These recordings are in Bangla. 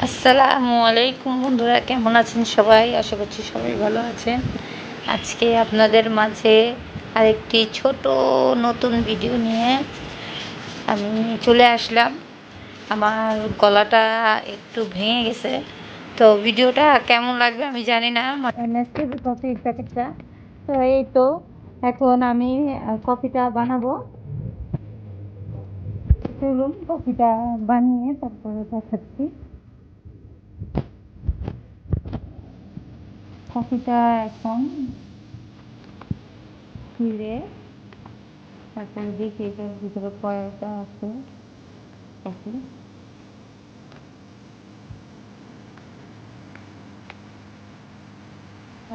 আসসালামু আলাইকুম বন্ধুরা, কেমন আছেন সবাই? আশা করছি সবাই ভালো আছেন। আজকে আপনাদের মাঝে আরেকটি ছোট নতুন ভিডিও নিয়ে আমি চলে আসলাম। আমার গলাটা একটু ভেঙে গেছে, তো ভিডিওটা কেমন লাগবে আমি জানি না। নেসক্যাফে কফির প্যাকেটটা, তো এই তো এখন আমি কফিটা বানাবো। চলুন কফিটা বানিয়ে তারপরে দেখাচ্ছি। কফিটা এখন খুলে তারপর দেখি এটার ভিতরে কয়টা আছে কফি।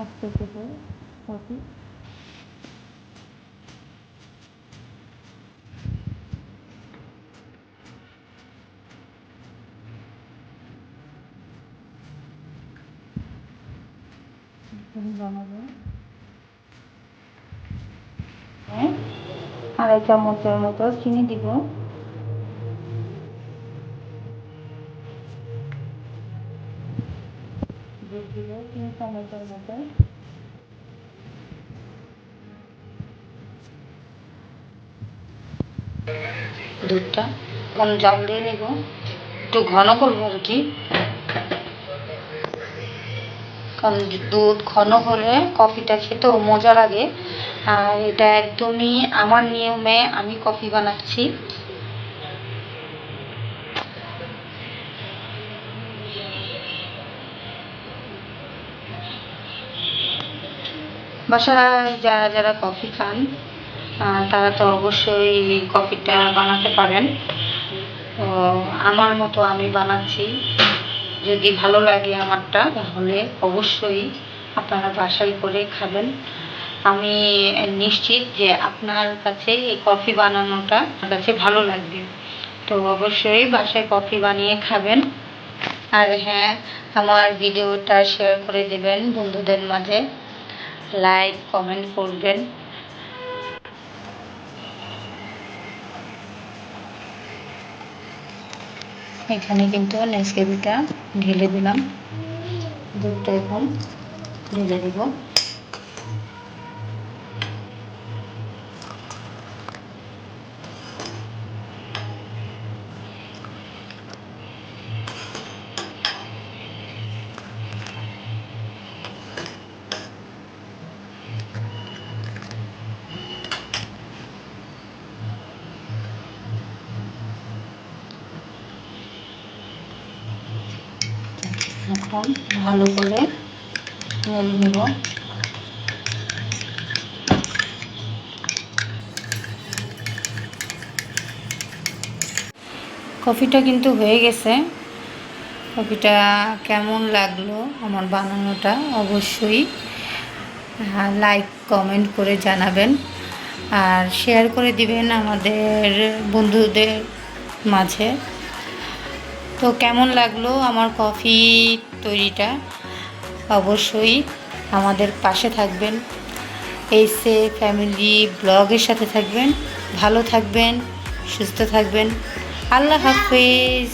আস্তে থেকে কফি বানাবো। আড়াই চামচের মতো চিনি দিব। দুধ দিব 3 চামচের মতো। দুধটা এখন জাল দিয়ে নেব, একটু ঘন করবো আর কি, কারণ দুধ ঘন হলে কফিটা খেতেও মজা লাগে। আর এটা একদমই আমার নিয়মে আমি কফি বানাচ্ছি। বাসায় যারা যারা কফি খান তারা তো অবশ্যই কফিটা বানাতে পারেন। তো আমার মতো আমি বানাচ্ছি। যদি ভালো লাগে আমারটা, তাহলে অবশ্যই আপনারা বাসায় করে খাবেন। আমি নিশ্চিত যে আপনার কাছে এই কফি বানানোটা আপনার কাছে ভালো লাগবে। তো অবশ্যই বাসায় কফি বানিয়ে খাবেন। আর হ্যাঁ, আমার ভিডিওটা শেয়ার করে দেবেন বন্ধুদের মাঝে, লাইক কমেন্ট করবেন। এখানে কিন্তু নেসক্যাফেটা ঢেলে দিলাম, দুধটা এখন ঢেলে দিব। এখন ভালো করে নেড়ে নেব। কফিটা কিন্তু হয়ে গেছে। কফিটা কেমন লাগলো আমার বানানোটা অবশ্যই লাইক কমেন্ট করে জানাবেন, আর শেয়ার করে দিবেন আমাদের বন্ধুদের মাঝে। তো কেমন লাগলো আমার কফি তৈরিটা, অবশ্যই আমাদের পাশে থাকবেন। এইসে ফ্যামিলি ব্লগের সাথে থাকবেন। ভালো থাকবেন, সুস্থ থাকবেন। আল্লাহ হাফেজ।